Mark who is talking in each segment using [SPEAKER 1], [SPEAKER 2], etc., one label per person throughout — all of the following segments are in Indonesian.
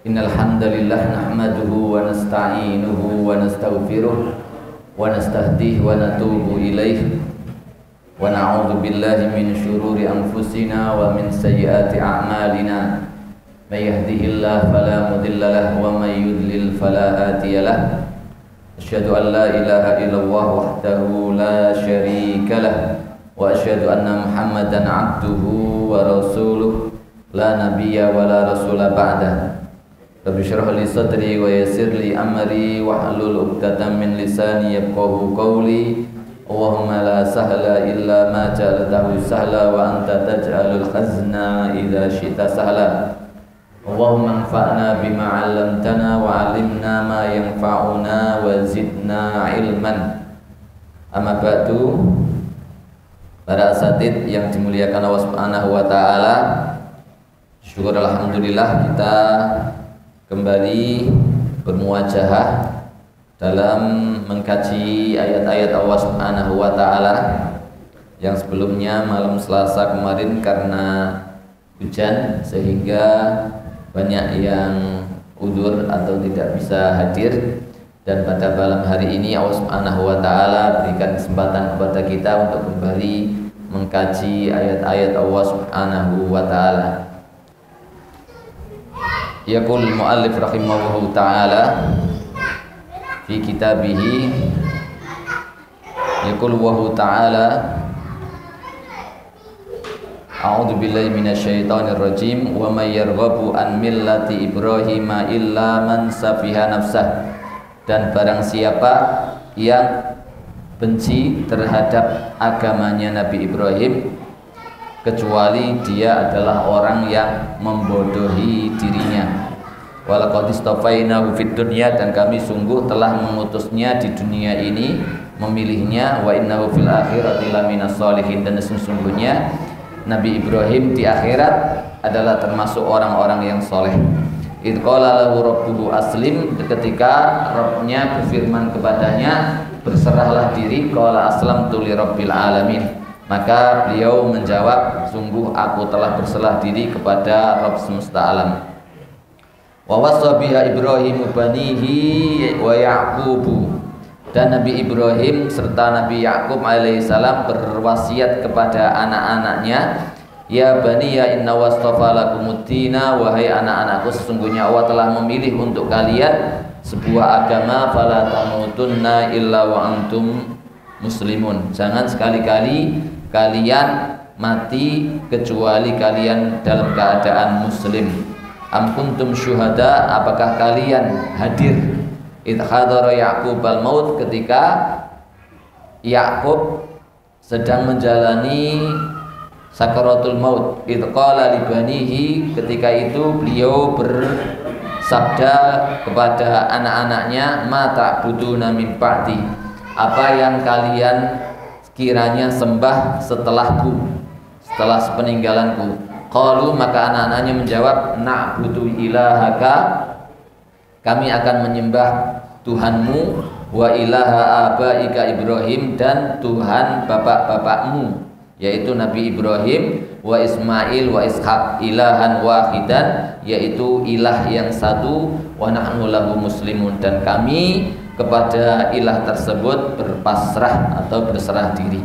[SPEAKER 1] Innal hamdalillah nahmaduhu wa nasta'inuhu wa nastaghfiruh wa nastahdihi wa natubu ilaih wa na'udzu billahi min syururi anfusina wa min sayyiati a'malina may yahdihillahu fala mudilla lahu wa may yudlil fala hadiya lahu asyhadu an la ilaha illallah wahdahu la syarika lahu wa asyhadu anna muhammadan 'abduhu wa rasuluh la nabiyya wa la rasula ba'da. Rabbi syrah li sadri wa yassir li amri wahlul 'uqdatam min lisani yafqahu qawli. Allahumma la sahla illa ma ja'altahu sahla wa anta taj'alul hazna idza syi'ta sahla. Allahumma anfa'na bima 'allamtana wa 'allimna ma yanfa'una wa zidna ilman. Amma ba'du. Para asatidz yang dimuliakan Allah Subhanahu wa taala, syukur alhamdulillah kita kembali bermuajahah dalam mengkaji ayat-ayat Allah Subhanahu wa taala yang sebelumnya malam Selasa kemarin karena hujan sehingga banyak yang udzur atau tidak bisa hadir, dan pada malam hari ini Allah Subhanahu wa taala berikan kesempatan kepada kita untuk kembali mengkaji ayat-ayat Allah Subhanahu wa taala. Yaqul muallif rahimahullahu ta'ala fi kitabihi, yaqul wa ta'ala a'udzu billahi minasyaitonir rajim wa may yarghabu an millati ibrahima illa man safiha nafsah. Dan barang siapa yang benci terhadap agamanya Nabi Ibrahim kecuali dia adalah orang yang membodohi dirinya. Walaqad istafainahu fid dunya, dan kami sungguh telah mengutusnya di dunia ini, memilihnya. Wa innahu fil akhirati laminas sholihin, dan sesungguhnya Nabi Ibrahim di akhirat adalah termasuk orang-orang yang soleh. Idh qala lahu rabbuhu aslim, ketika Rabbnya berfirman kepadanya berserahlah diri, qala aslamtu li rabbil alamin, maka beliau menjawab sungguh aku telah berserah diri kepada Rabb semesta alam. Wa wassa biha Ibrahim banihi wa Yaqubu, dan Nabi Ibrahim serta Nabi Yakub alaihissalam berwasiat kepada anak-anaknya, ya bani ya inna wastafa lakumuddina, wahai anak-anakku sesungguhnya Allah telah memilih untuk kalian sebuah agama, fala tamutunna illa wa antum muslimun, jangan sekali-kali kalian mati kecuali kalian dalam keadaan muslim. Am kuntum syuhada, apakah kalian hadir idh hadara Yaqub al-maut, ketika Yakub sedang menjalani sakaratul maut. Idh qala li banihi, ketika itu beliau bersabda kepada anak-anaknya, ma ta'buduna min ba'di, apa yang kalian kiranya sembah setelahku, setelah sepeninggalanku. Qalu, maka anak-anaknya menjawab, na'budu ilahaka, kami akan menyembah Tuhanmu, wa ilaha abaika Ibrahim, dan Tuhan bapak-bapakmu yaitu Nabi Ibrahim, wa Ismail wa Ishaq, ilahan wahidan, yaitu ilah yang satu, wa nahnu lahu muslimun, dan kami kepada ilah tersebut berpasrah atau berserah diri.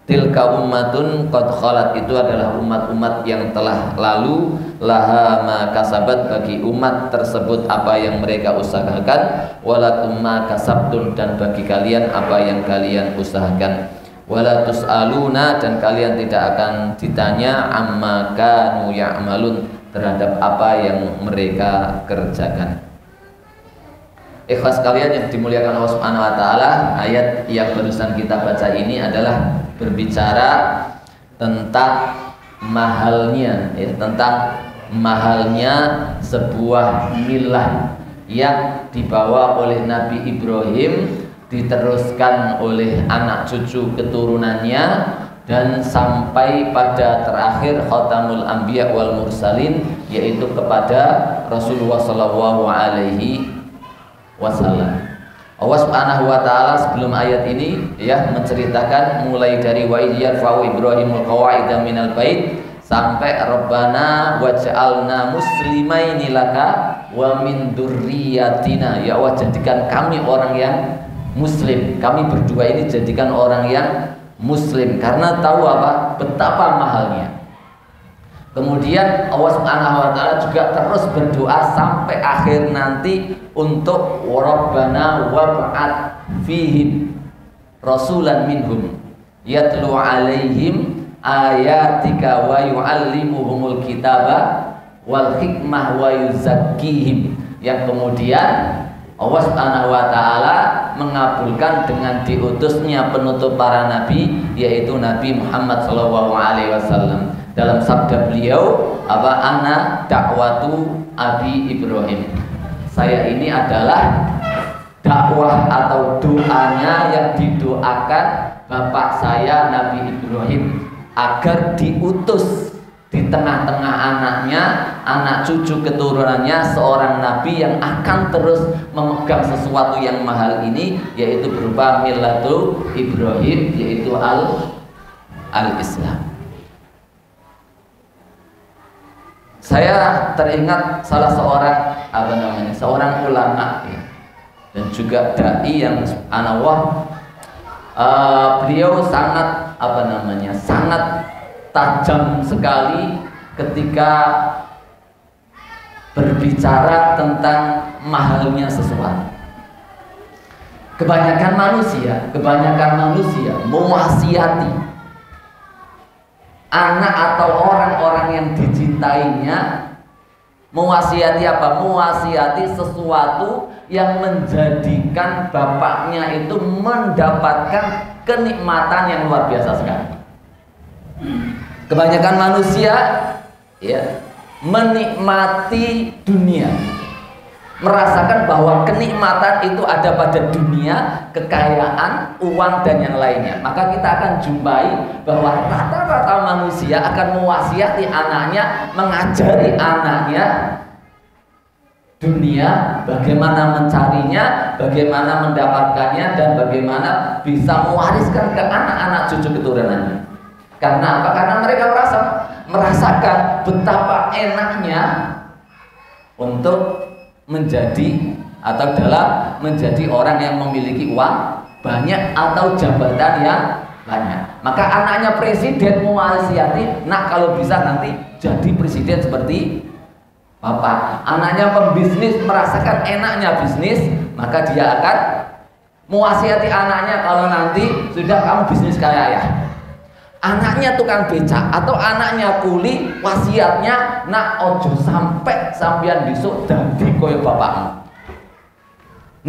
[SPEAKER 1] Tilka ummatun qad khalat, itu adalah umat-umat yang telah lalu, laha ma kasabat, bagi umat tersebut apa yang mereka usahakan, walakum ma kasabtum, dan bagi kalian apa yang kalian usahakan. Wala tus'aluna, dan kalian tidak akan ditanya, amma kanu ya'malun, terhadap apa yang mereka kerjakan. Ikhlas kalian yang dimuliakan Allah Subhanahu wa taala, ayat yang barusan kita baca ini adalah berbicara tentang mahalnya, tentang mahalnya sebuah milah yang dibawa oleh Nabi Ibrahim, diteruskan oleh anak cucu keturunannya, dan sampai pada terakhir khatamul anbiya wal mursalin, yaitu kepada Rasulullah sallallahu alaihi wasallam. Allah Subhanahu wa taala sebelum ayat ini menceritakan mulai dari wa yarfa'u Ibrahimul qawaida minal bait sampai Rabbana waj'alna muslimaini laka wa min dzurriyyatina, ya Allah jadikan kami orang yang muslim. Kami berdua ini jadikan orang yang muslim, karena tahu apa? Betapa mahalnya. Kemudian Allah Subhanahu wa taala juga terus berdoa sampai akhir nanti untuk Rabbana wab'ats fihim rasulan minhum yatlu alaihim ayatika wa yu'allimuhumul kitaba wal hikmah wa yuzakkihim. Yang kemudian Allah Subhanahu wa taala mengabulkan dengan diutusnya penutup para nabi, yaitu Nabi Muhammad sallallahu alaihi wasallam. Dalam sabda beliau apa, ana dakwatu Abi Ibrahim, saya ini adalah dakwah atau doanya yang didoakan bapak saya Nabi Ibrahim agar diutus di tengah-tengah anaknya, anak cucu keturunannya, seorang nabi yang akan terus memegang sesuatu yang mahal ini, yaitu berupa millatul Ibrahim, yaitu al-Islam. Saya teringat salah seorang ulama ya, dan juga dai yang subhanallah, beliau sangat sangat tajam sekali ketika berbicara tentang mahalnya sesuatu. Kebanyakan manusia mewasiati anak atau orang-orang yang dicintainya, mewasiati apa? Mewasiati sesuatu yang menjadikan bapaknya itu mendapatkan kenikmatan yang luar biasa sekali. Kebanyakan manusia ya menikmati dunia, merasakan bahwa kenikmatan itu ada pada dunia, kekayaan, uang dan yang lainnya. Maka kita akan jumpai bahwa rata-rata manusia akan mewasiati anaknya, mengajari anaknya dunia, bagaimana mencarinya, bagaimana mendapatkannya, dan bagaimana bisa mewariskan ke anak-anak cucu keturunannya. Karena apa? Karena mereka merasakan betapa enaknya untuk menjadi atau dalam menjadi orang yang memiliki uang banyak atau jabatan yang banyak. Maka anaknya presiden mewasiati, nak kalau bisa nanti jadi presiden seperti bapak. Anaknya pembisnis merasakan enaknya bisnis, maka dia akan mewasiati anaknya, kalau nanti sudah kamu bisnis kayak ayah. Anaknya tukang becak atau anaknya kuli, wasiatnya nak ojo sampai sampean besok dadi koyo bapakmu.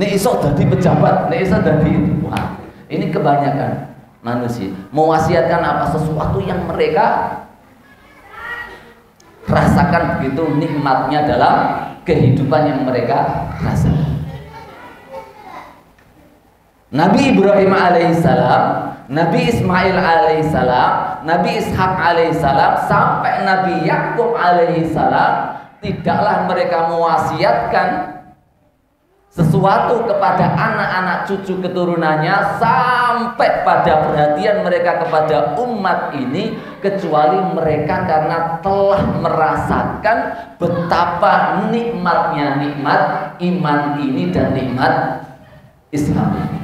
[SPEAKER 1] Nek iso dadi pejabat, nek iso dadi wah. Ini kebanyakan manusia mewasiatkan apa? Sesuatu yang mereka rasakan begitu nikmatnya dalam kehidupan yang mereka rasakan. Nabi Ibrahim alaihissalam, Nabi Ismail alaihissalam, Nabi Ishak alaihissalam, sampai Nabi Yakub alaihissalam, tidaklah mereka mewasiatkan sesuatu kepada anak-anak cucu keturunannya sampai pada perhatian mereka kepada umat ini, kecuali mereka karena telah merasakan betapa nikmatnya nikmat iman ini dan nikmat Islam ini.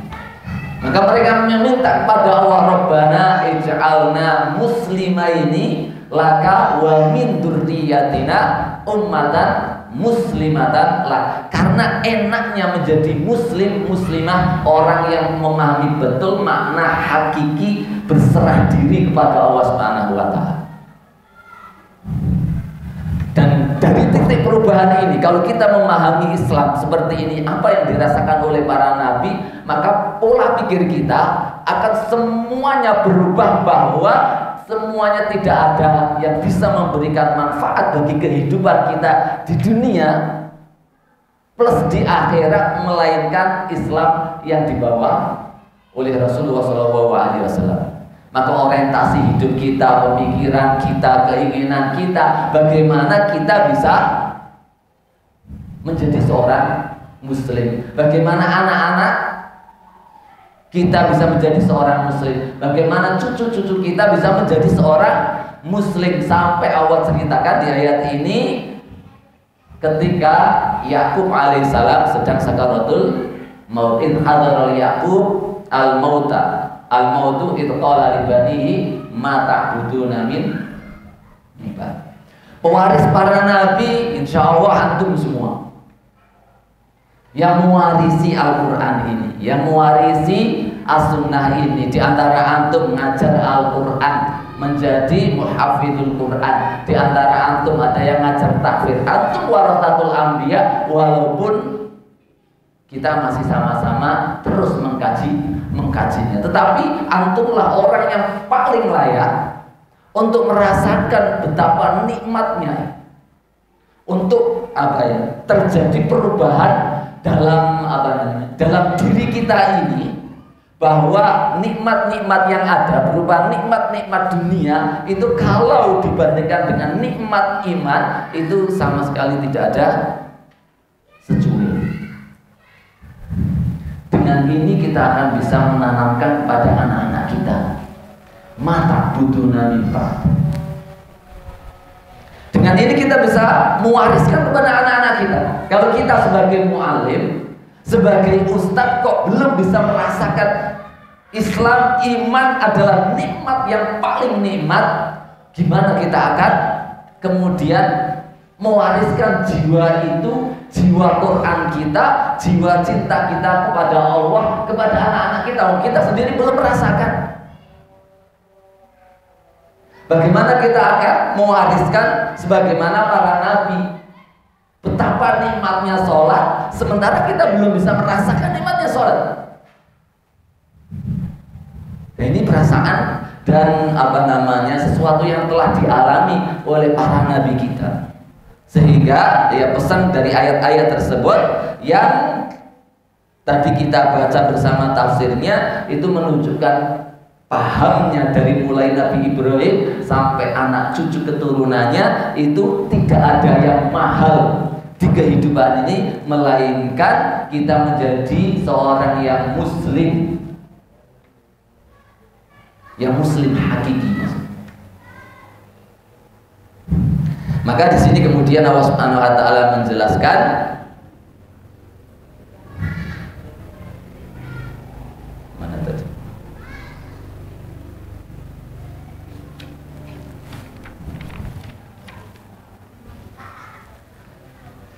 [SPEAKER 1] Maka mereka meminta kepada Allah, Rabbana ij'alna muslimaini laka wa min dzurriyyatina ummatan muslimatan lak. Karena enaknya menjadi muslim muslimah, orang yang memahami betul makna hakiki berserah diri kepada Allah Subhanahu wa taala. Dan dari titik perubahan ini, kalau kita memahami Islam seperti ini, apa yang dirasakan oleh para nabi, maka pola pikir kita akan semuanya berubah, bahwa semuanya tidak ada yang bisa memberikan manfaat bagi kehidupan kita di dunia plus di akhirat, melainkan Islam yang dibawa oleh Rasulullah SAW. Maka orientasi hidup kita, pemikiran kita, keinginan kita, bagaimana kita bisa menjadi seorang muslim, bagaimana anak-anak kita bisa menjadi seorang muslim, bagaimana cucu-cucu kita bisa menjadi seorang muslim. Sampai Allah ceritakan di ayat ini, ketika Yakub alaihissalam sedang sakaratul maut. In hadaral Yakub al mauta. Al mautu itu qala li banihi ma ta'buduna min ibad. Pewaris para nabi insya Allah antum semua yang mewarisi Al-Quran ini, yang mewarisi as-sunnah ini. Di antara antum ngajar Al-Quran, menjadi muhafizul Quran. Di antara antum ada yang ngajar takfir. Antum warasatul anbiya, walaupun kita masih sama-sama terus mengkajinya. Tetapi antumlah orang yang paling layak untuk merasakan betapa nikmatnya untuk terjadi perubahan dalam diri kita ini, bahwa nikmat-nikmat yang ada berupa nikmat-nikmat dunia itu kalau dibandingkan dengan nikmat iman itu sama sekali tidak ada secuil. Dengan ini kita akan bisa menanamkan pada anak-anak kita mata buduna mimpa. Dengan ini kita bisa mewariskan kepada anak-anak kita. Kalau kita sebagai mu'alim, sebagai ustadz kok belum bisa merasakan Islam, iman adalah nikmat yang paling nikmat, gimana kita akan kemudian mewariskan jiwa itu, jiwa Quran kita, jiwa cinta kita kepada Allah, kepada anak-anak kita. Kita sendiri belum merasakan. Bagaimana kita akan mewariskan sebagaimana para nabi, betapa nikmatnya sholat, sementara kita belum bisa merasakan nikmatnya sholat. Nah, ini perasaan dan sesuatu yang telah dialami oleh para nabi kita. Sehingga ya pesan dari ayat-ayat tersebut yang tadi kita baca bersama tafsirnya itu menunjukkan pahamnya dari mulai Nabi Ibrahim sampai anak cucu keturunannya itu tidak ada yang mahal di kehidupan ini melainkan kita menjadi seorang yang muslim hakiki. Maka di sini kemudian Allah Subhanahu wa taala menjelaskan mana tadi?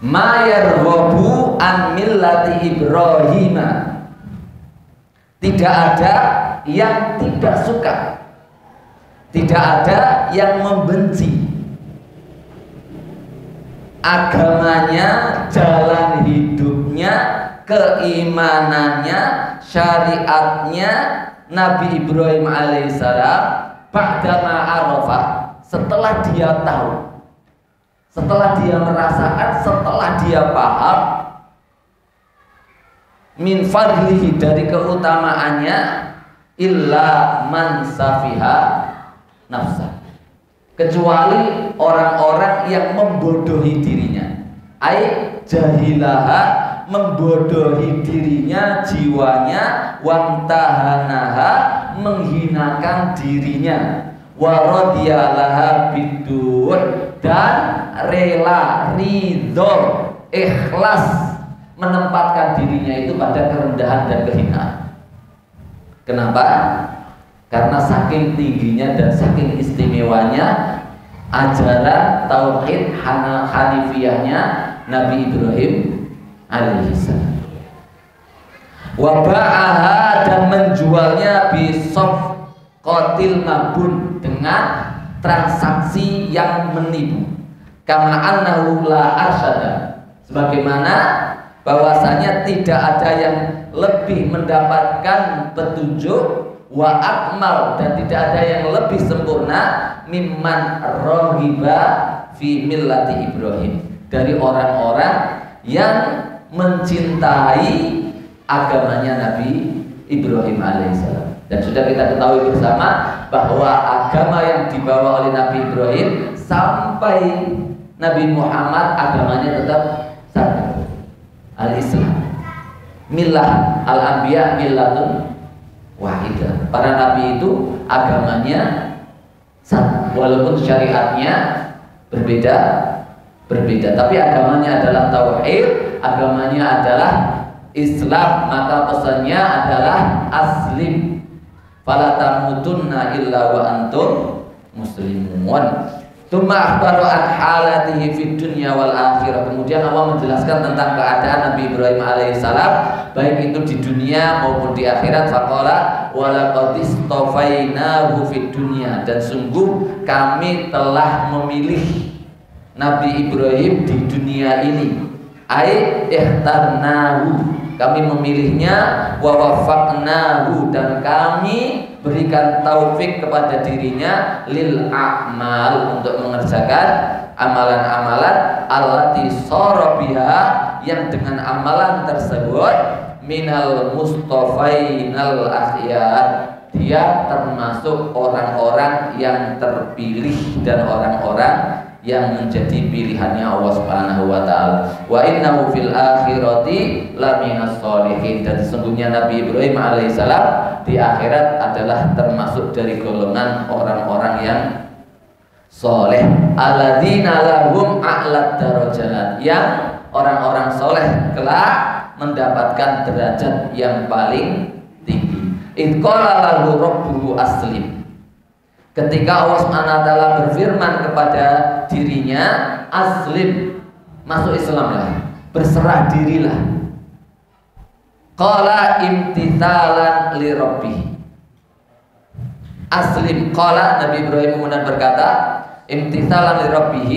[SPEAKER 1] Ma yarghabu an millati Ibrahim. Tidak ada yang tidak suka, tidak ada yang membenci agamanya, jalan hidupnya, keimanannya, syariatnya Nabi Ibrahim alaihissalam ba'dama arafah, setelah dia tahu, setelah dia merasakan, setelah dia paham min fadlihi, dari keutamaannya, illa man safiha nafsa, kecuali orang-orang yang membodohi dirinya, ai jahilaha, membodohi dirinya, jiwanya, wamtahanaha, menghinakan dirinya, waradiyalaha bidur, dan rela, ridho, ikhlas menempatkan dirinya itu pada kerendahan dan kehinaan. Kenapa? Karena saking tingginya dan saking istimewanya ajaran tauhid hanifiyahnya Nabi Ibrahim alaihissalam. Wa ba'aha, dan menjualnya bisof qatil mabun, dengan transaksi yang menipu. Kama annahu la arsyada, sebagaimana bahwasanya tidak ada yang lebih mendapatkan petunjuk, wa akmal, dan tidak ada yang lebih sempurna, mimman raghiba fi millati Ibrahim, dari orang-orang yang mencintai agamanya Nabi Ibrahim alaihissalam. Dan sudah kita ketahui bersama bahwa agama yang dibawa oleh Nabi Ibrahim sampai Nabi Muhammad agamanya tetap satu, al-Islam. Millah al-anbiya millatun wahidah. Para nabi itu agamanya satu, walaupun syariatnya berbeda berbeda, tapi agamanya adalah tauhid, agamanya adalah Islam, maka pesannya adalah aslim. Fala tamutunna illa wa antum muslimun. Tsumma akhbara an halatihi fid dunya wal akhirah. Kemudian Allah menjelaskan tentang keadaan Nabi Ibrahim alaihissalam baik itu di dunia maupun di akhirat. Faqala wa laqad istafainahu fid dunya, dan sungguh kami telah memilih Nabi Ibrahim di dunia ini. Ai ihtarnahu, kami memilihnya, wa wafaqnahu, dan kami berikan taufik kepada dirinya lil a'mal, untuk mengerjakan amalan-amalan allati sara biha, yang dengan amalan tersebut minal mustafainal akhyar, dia termasuk orang-orang yang terpilih dan orang-orang yang menjadi pilihannya Allah Subhanahu wa taala. Wa innahu fil akhirati laminas sholihin, dan sesungguhnya Nabi Ibrahim alaihissalam di akhirat adalah termasuk dari golongan orang-orang yang soleh. Alladzina lahum a'lad darajat, yang orang-orang soleh kelak mendapatkan derajat yang paling tinggi. Idh qala lahu rabbuhu aslim, ketika Allah SWT berfirman kepada dirinya, aslim, masuk Islamlah, berserah dirilah. Qala imtithalan li rabbih. Aslim, qala, Nabi Ibrahim kemudian berkata, imtithalan li rabbih,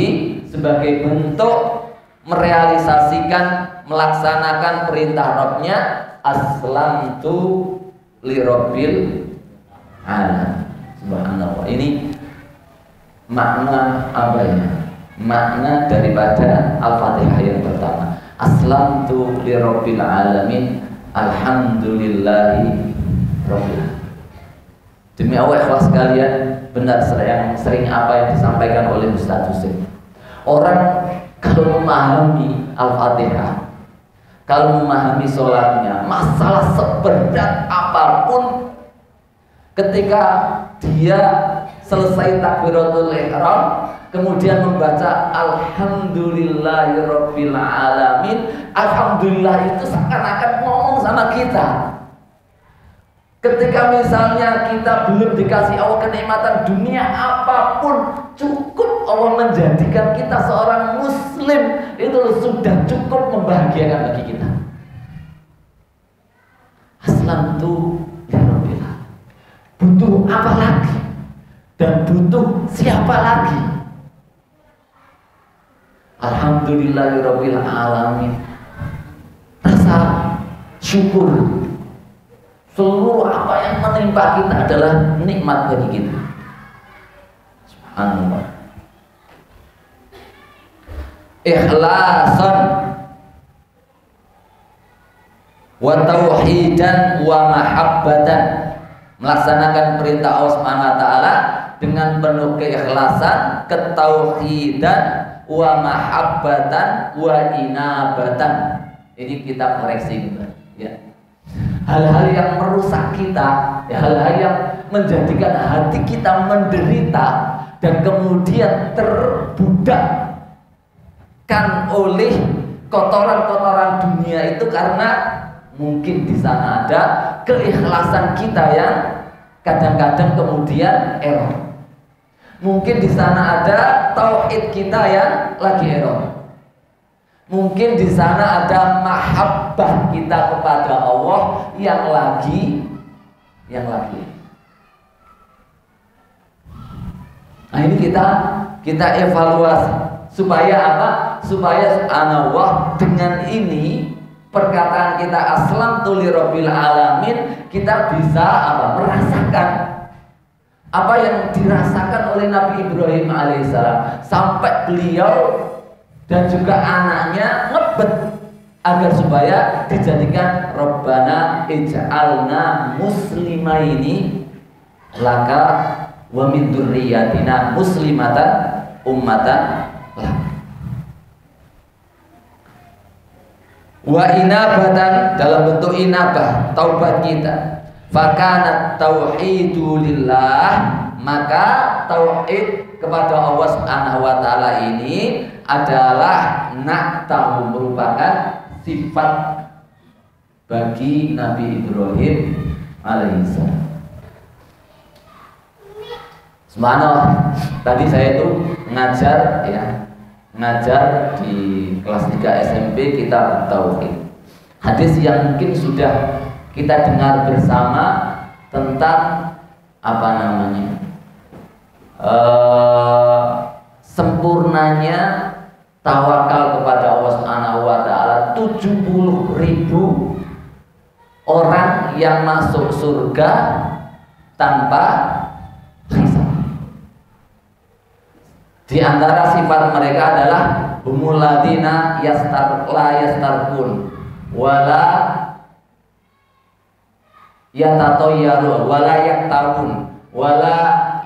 [SPEAKER 1] sebagai bentuk merealisasikan, melaksanakan perintah Rabbnya, aslamtu li rabbil alamin. Subhanallah. Ini makna apa ya? Makna daripada Al-Fatihah yang pertama. Aslamtu li rabbil alamin, alhamdulillahi rabbil alamin. Demi Allah, ikhlas sekalian, benar yang sering apa yang disampaikan oleh Ustaz Husain. Orang kalau memahami Al-Fatihah, kalau memahami sholatnya, masalah seberat apapun, ketika dia selesai takbiratul ihram kemudian membaca alhamdulillahirabbil alamin, alhamdulillah itu seakan-akan ngomong sama kita. Ketika misalnya kita belum dikasih Allah kenikmatan dunia apapun, cukup Allah menjadikan kita seorang muslim, itu sudah cukup membahagiakan bagi kita. Aslamtu lirabbil alamin. Butuh apa lagi? Dan butuh siapa lagi? Alhamdulillahirabbil alamin. Rasa syukur, seluruh apa yang menimpa kita adalah nikmat bagi kita. Subhanallah. Ikhlasan wa tauhidan wa mahabbatan, melaksanakan perintah Allah Subhanahu wa taala dengan penuh keikhlasan, ketauhidan, wa mahabbatan, wa inabatan. Ini kita koreksi gitu, ya. Hal-hal yang merusak kita, ya, hal-hal yang menjadikan hati kita menderita dan kemudian terbudakkan oleh kotoran-kotoran dunia itu karena mungkin di sana ada keikhlasan kita yang kadang-kadang kemudian error. Mungkin di sana ada tauhid kita yang lagi error. Mungkin di sana ada mahabbah kita kepada Allah yang lagi. Nah, ini kita evaluasi supaya apa? Supaya subhanallah, dengan ini perkataan kita aslamtu lirabbil alamin, kita bisa apa? Merasakan apa yang dirasakan oleh Nabi Ibrahim alaihissalam, sampai beliau dan juga anaknya ngebet agar supaya dijadikan Rabbana ij'alna muslimaini laka wa min dzurriyyatina muslimatan ummatan lak. Wa inabatan, dalam bentuk inabah, taubat kita. Fakanat tauhidu lillah, maka tauhid kepada Allah Subhanahu wa taala ini adalah na'tahu, merupakan sifat bagi Nabi Ibrahim alaihissalam. Subhanallah, tadi saya itu ngajar di kelas 3 SMP kitab tauhid. Hadis yang mungkin sudah kita dengar bersama tentang sempurnanya tawakal kepada Allah Subhanahu wa taala. 70.000 orang yang masuk surga tanpa hisab. Di antara sifat mereka adalah humul ladina yastarqun wala yatatayyarun wala yaktawun wala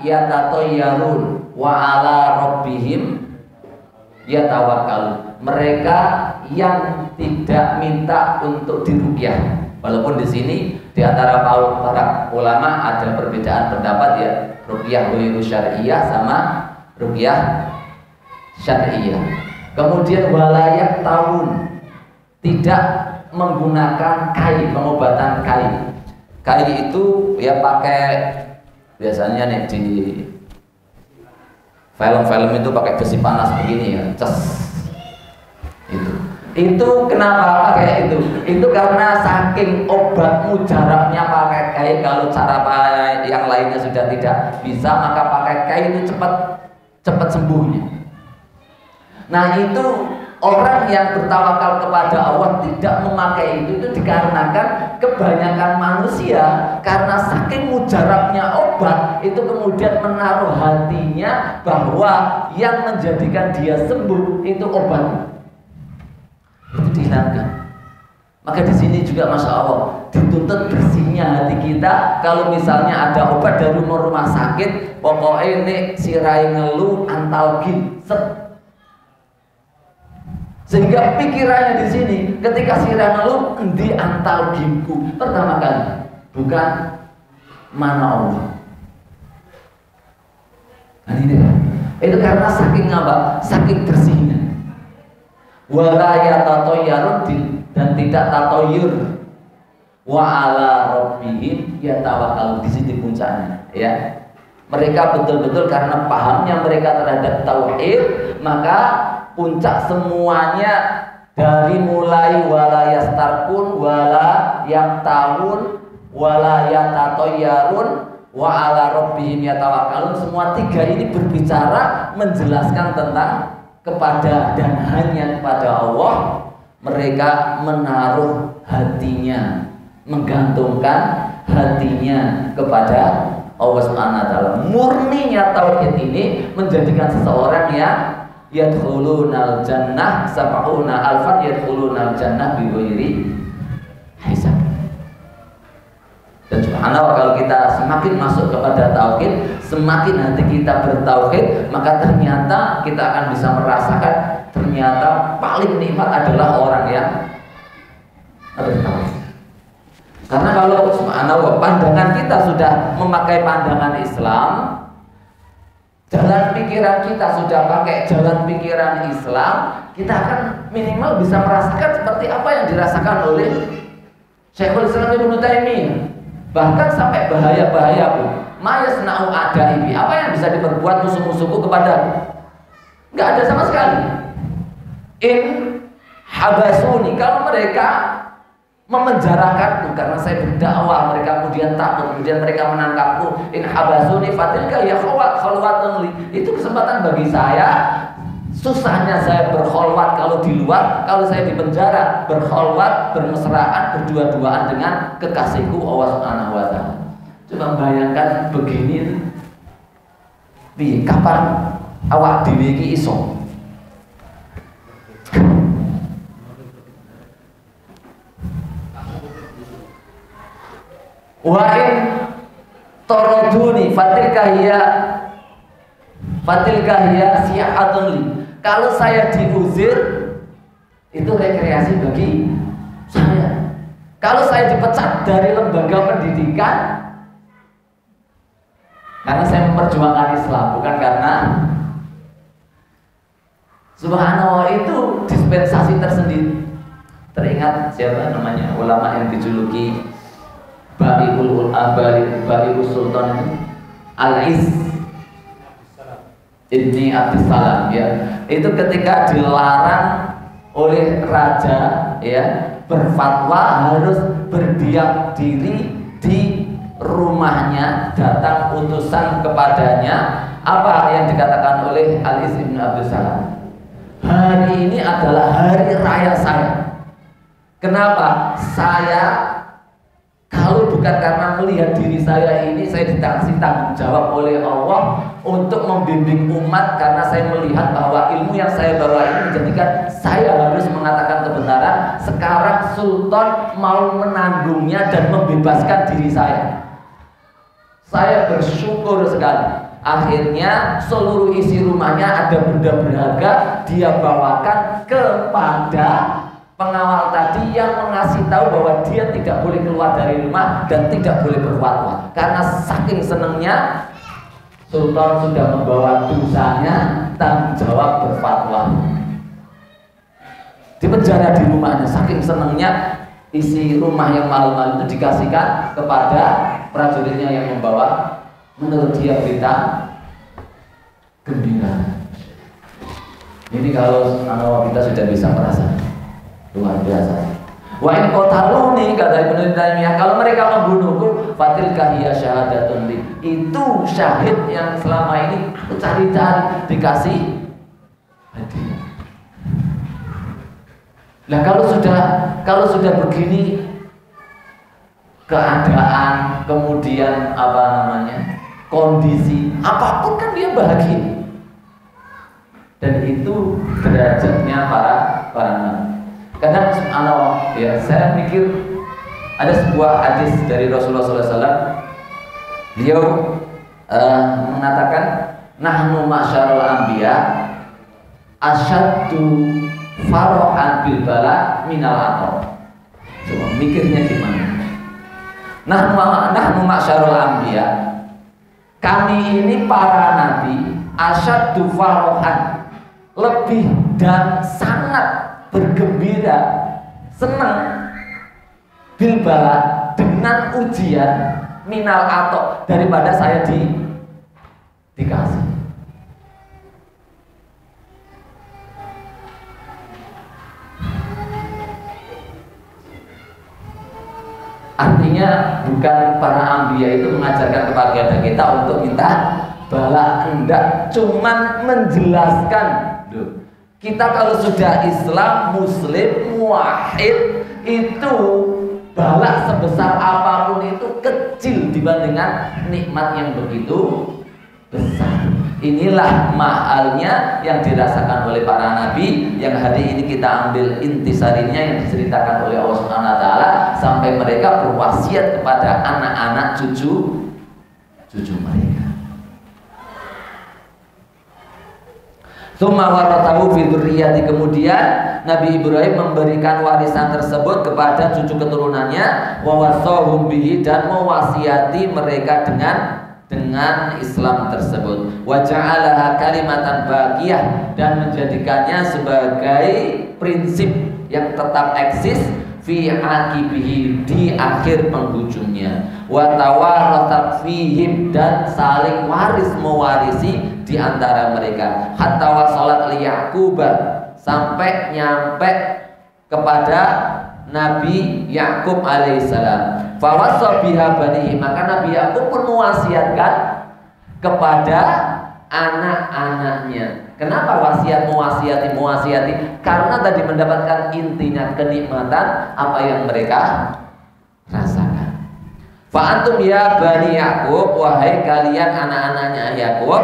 [SPEAKER 1] yatatayyarun wa ala rabbihim yatawakkalun. Mereka yang tidak minta untuk diruqyah. Walaupun di sini di antara para ulama ada perbedaan pendapat ya, ruqyah ghairu syar'iyyah sama ruqyah syar'iyyah. Kemudian walayak tahun, tidak menggunakan kai, pengobatan kai. Kai itu ya pakai, biasanya nih di film-film itu pakai besi panas begini ya, ces. Itu kenapa pakai itu? Itu karena saking obat mujarabnya pakai kai. Kalau cara yang lainnya sudah tidak bisa, maka pakai kai itu cepat sembuhnya. Nah, itu orang yang bertawakal kepada Allah tidak memakai itu dikarenakan kebanyakan manusia karena saking mujarabnya obat itu kemudian menaruh hatinya bahwa yang menjadikan dia sembuh itu obat. Itu dihilangkan. Maka di sini juga masya Allah dituntut bersihnya hati kita. Kalau misalnya ada obat dari rumah sakit, pokoknya ini sirai ngeluh antalgin, sehingga pikirannya di sini ketika sirai ngeluh di antalginku pertama kali bukan mana Allah. Nah, ini itu karena saking apa? Saking bersihnya. Wala yatatayyarun, dan tidak tatoyur. Wa ala rabbihim yatawakkalun. Di sini puncaknya ya. Mereka betul-betul karena pahamnya mereka terhadap tauhid, maka puncak semuanya dari mulai wala yastarqun wala yaktawun wala yatatayyarun wa ala rabbihim yatawakkalun, semua tiga ini berbicara menjelaskan tentang kepada dan hanya kepada Allah mereka menaruh hatinya, menggantungkan hatinya kepada Allah Subhanahu wa taala. Murninya tauhid ini menjadikan seseorang yang yadkhulunal jannah sab'una alfan yadkhulunal jannah bighairi hisab. Dan subhanallah, kalau kita semakin masuk kepada tauhid, semakin hati kita bertauhid, maka ternyata kita akan bisa merasakan ternyata paling nikmat adalah orang yang bertauhid. Karena kalau subhanallah pandangan kita sudah memakai pandangan Islam, jalan pikiran kita sudah pakai jalan pikiran Islam, kita akan minimal bisa merasakan seperti apa yang dirasakan oleh Syekhul Islam Ibnu Taimiyah. Bahkan sampai bahaya-bahaya pun. Mayasna'u adaibi, apa yang bisa diperbuat musuh-musuhku kepadaku? Nggak ada sama sekali. In habasuni, kalau mereka memenjarakanku karena saya berdakwah, mereka kemudian takut, kemudian mereka menangkapku. In habasuni fatilka ya khalwatun li. Itu kesempatan bagi saya. Susahnya saya berkholwat kalau di luar, kalau saya di penjara berkholwat, bermesraan, berdua-duaan dengan kekasihku Allah Subhanahu wa taala. Coba bayangkan begini, kapan awak dhewe iki iso? Wa in taraduni fatilka hiya si'atun li. Kalau saya diusir, itu rekreasi bagi saya. Kalau saya dipecat dari lembaga pendidikan karena saya memperjuangkan Islam, bukan karena Subhanallah, itu dispensasi tersendiri. Teringat siapa namanya ulama yang dijuluki Bai'ul Sultan itu Al-Iz Ibni Abdissalam ya. Itu ketika dilarang oleh raja ya berfatwa harus berdiam diri di rumahnya, datang utusan kepadanya. Apa yang dikatakan oleh Al-Iz Ibni Abdissalam? Hari ini adalah hari raya saya. Kenapa? Saya kalau bukan karena melihat diri saya ini, saya dikasih tanggung jawab oleh Allah untuk membimbing umat, karena saya melihat bahwa ilmu yang saya bawa ini menjadikan saya harus mengatakan kebenaran. Sekarang Sultan mau menanggungnya dan membebaskan diri saya. Saya bersyukur sekali. Akhirnya seluruh isi rumahnya ada benda berharga dia bawakan kepada pengawal tadi yang mengasih tahu bahwa dia tidak boleh keluar dari rumah dan tidak boleh berfatwa. Karena saking senangnya Sultan sudah membawa dosanya, tanggung jawab berfatwa. Dipenjara di rumahnya, saking senangnya isi rumah yang mahal-mahal itu dikasihkan kepada prajuritnya yang membawa, menurut dia berita gembira. Ini kalau kita sudah bisa merasa luar biasa. Wa in qataluni, kata Ibnu Taimiyah, kalau mereka membunuhku, fatilka hiya syahadatun li. Itu syahid yang selama ini aku cari-cari, dikasih hadiah. Nah, kalau sudah begini keadaan, kemudian kondisi apapun, kan dia bahagia. Dan itu derajatnya para nabi. Kadang subhanallah ya, saya mikir ada sebuah hadis dari Rasulullah SAW. Beliau mengatakan, nahnu ma'syarul anbiya asyaddu farohan bil bala minal atom. Coba mikirnya gimana? Nahnu ma'syarul anbiya, kami ini para nabi, asyaddu farohan, lebih dan sangat bergembira, senang, bilbala, dengan ujian, minal atok, daripada saya dikasih. Artinya bukan para anbiya itu mengajarkan kepada kita untuk minta bala, enggak, cuman menjelaskan. Loh, kita kalau sudah Islam, Muslim, muwahhid, itu bala sebesar apapun itu kecil dibandingkan nikmat yang begitu besar. Inilah mahalnya yang dirasakan oleh para nabi, yang hari ini kita ambil intisarinya yang diceritakan oleh Allah Subhanahu wa taala, sampai mereka berwasiat kepada anak-anak cucu mereka. Tsumma warathahu fi dzurriyyati, kemudian Nabi Ibrahim memberikan warisan tersebut kepada cucu keturunannya, wa wasahum bihi, dan mewasiati mereka dengan Islam tersebut, wa ja'alaha kalimatan baqiyah, dan menjadikannya sebagai prinsip yang tetap eksis fi aqibihi, di akhir penghujungnya, wa tawarathat fihim, dan saling mewarisi di antara mereka, hatta wasalat li Yaquba, sampai nyampe kepada Nabi Yakub alaihissalam. Fawassa biha banihi, maka Nabi Yakub pun mewasiatkan kepada anak-anaknya. Kenapa wasiat mewasiati? Karena tadi mendapatkan intinya kenikmatan apa yang mereka rasakan. Fa antum ya bani Yakub, wahai kalian anak-anaknya Yakub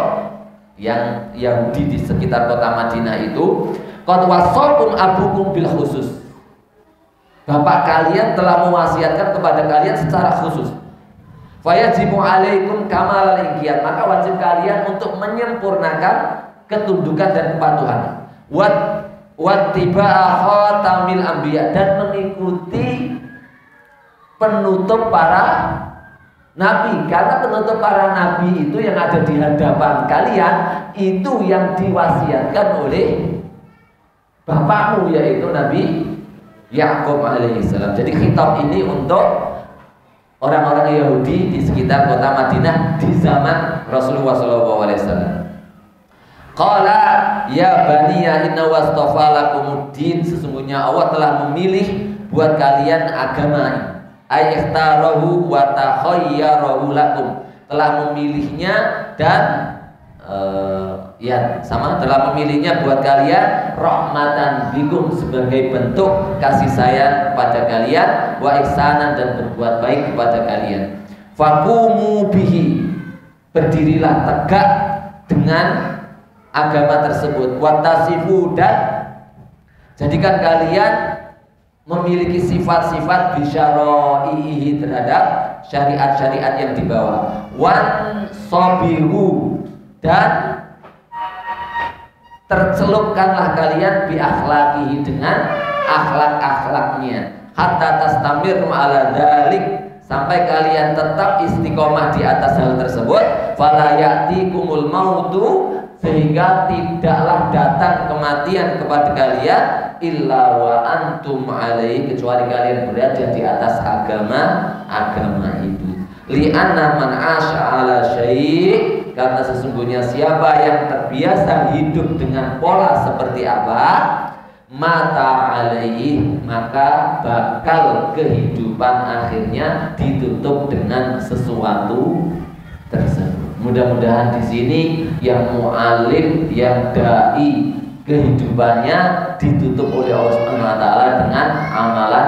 [SPEAKER 1] yang Yahudi di sekitar kota Madinah itu, qad wasakum abukum bil khusus, bapak kalian telah mewasiatkan kepada kalian secara khusus. Fayajibu alaikum kamalal inqiyad, maka wajib kalian untuk menyempurnakan ketundukan dan kepatuhan. Wattiba'a khatamil anbiya, dan mengikuti penutup para nabi, karena penutup para nabi itu yang ada di hadapan kalian, itu yang diwasiatkan oleh bapakmu yaitu Nabi Yakub alaihissalam. Jadi khitab ini untuk orang-orang Yahudi di sekitar kota Madinah di zaman Rasulullah SAW. Qala ya baniya inna wastafa lakumuddin, sesungguhnya Allah telah memilih buat kalian agama ini. Ay ikhtarahu wa takhayyarahu lakum, telah memilihnya dan telah memilihnya buat kalian rahmatan bikum, sebagai bentuk kasih sayang kepada kalian, wa ihsanan, dan berbuat baik kepada kalian. Faqumu bihi, berdirilah tegak dengan agama tersebut. Wattasifu, dan jadikan kalian memiliki sifat-sifat bisyara'ihi, terhadap syariat-syariat yang dibawa. Wan sabiru, dan tercelupkanlah kalian bi akhlaqihi, dengan akhlak-akhlaknya. Hatta tastamir ala dzalik, sampai kalian tetap istiqomah di atas hal tersebut. Fala ya'tikumul mautu, sehingga tidaklah datang kematian kepada kalian illa wa antum alaihi, kecuali kalian berada di atas agama itu. Li'anna man 'asha 'ala syai', karena sesungguhnya siapa yang terbiasa hidup dengan pola seperti apa, mata alaihi, maka bakal kehidupan akhirnya ditutup dengan sesuatu tersebut. Mudah-mudahan di sini yang mu'alim, yang dai, kehidupannya ditutup oleh Allah Subhanahu wa taala dengan amalan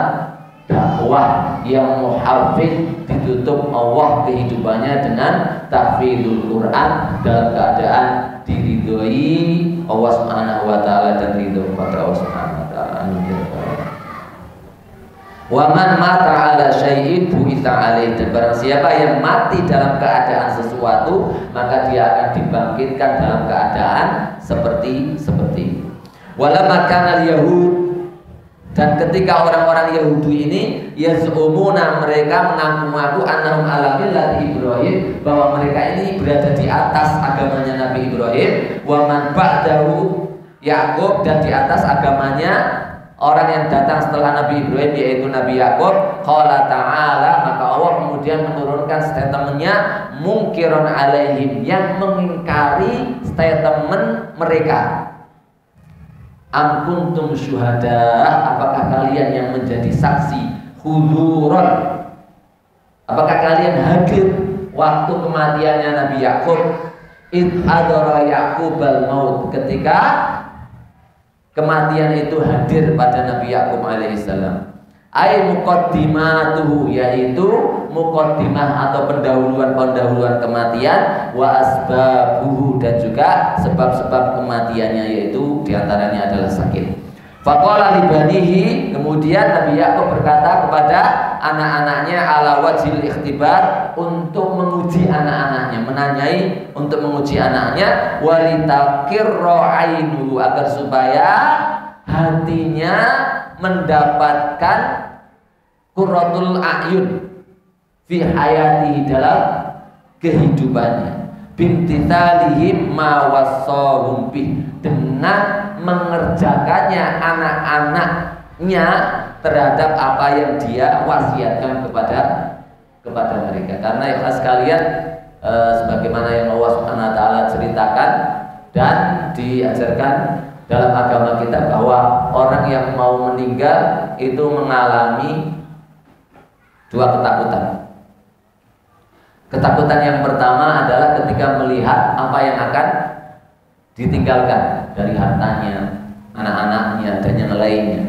[SPEAKER 1] dakwah. Yang muhafidz ditutup Allah kehidupannya dengan tahfidzul Quran, dalam keadaan diridhoi Allah Subhanahu wa taala dan ridho kepada Allah Subhanahu wa taala. Wa man mata ala syai'in bu'itsa alaih, dan barang siapa yang mati dalam keadaan sesuatu, maka dia akan dibangkitkan dalam keadaan seperti itu. Walamma kana al-yahud, dan ketika orang-orang Yahudi ini yaz'umuna, mereka mengaku-ngaku annahum ala millati Ibrahim, bahwa mereka ini berada di atas agamanya Nabi Ibrahim, wa man ba'dahu Yakub, dan di atas agamanya orang yang datang setelah Nabi Ibrahim, yaitu Nabi Yakub. Qala ta'ala, maka Allah kemudian menurunkan statementnya mungkiron alaihim, yang mengingkari statement mereka. Am kuntum syuhada, apakah kalian yang menjadi saksi, huduron, apakah kalian hadir waktu kematiannya Nabi Yakub, id hadara Yakubal maut, ketika kematian itu hadir pada Nabi Yakub alaihissalam. Ai muqaddimatuhu, yaitu muqaddimah atau pendahuluan kematian, wa asbabuhu, dan juga sebab-sebab kematiannya, yaitu diantaranya adalah sakit. Faqala li banihi, kemudian Nabi Yakub berkata kepada anak-anaknya ala wajhil ikhtibar, untuk menguji anak-anaknya, menanyai untuk menguji anaknya, walitakirra ainuhu, agar supaya hatinya mendapatkan qurratul a'yun fi hayatihi, dalam kehidupannya, bimtithalihim ma wassahum bih, dengan mengerjakannya anak-anaknya terhadap apa yang dia wasiatkan kepada mereka. Karena ya sekalian, sebagaimana yang Allah Subhanahu wa taala ceritakan dan diajarkan dalam agama kita, bahwa orang yang mau meninggal itu mengalami dua ketakutan. Ketakutan yang pertama adalah ketika melihat apa yang akan ditinggalkan dari hartanya, anak-anaknya, dan yang lainnya.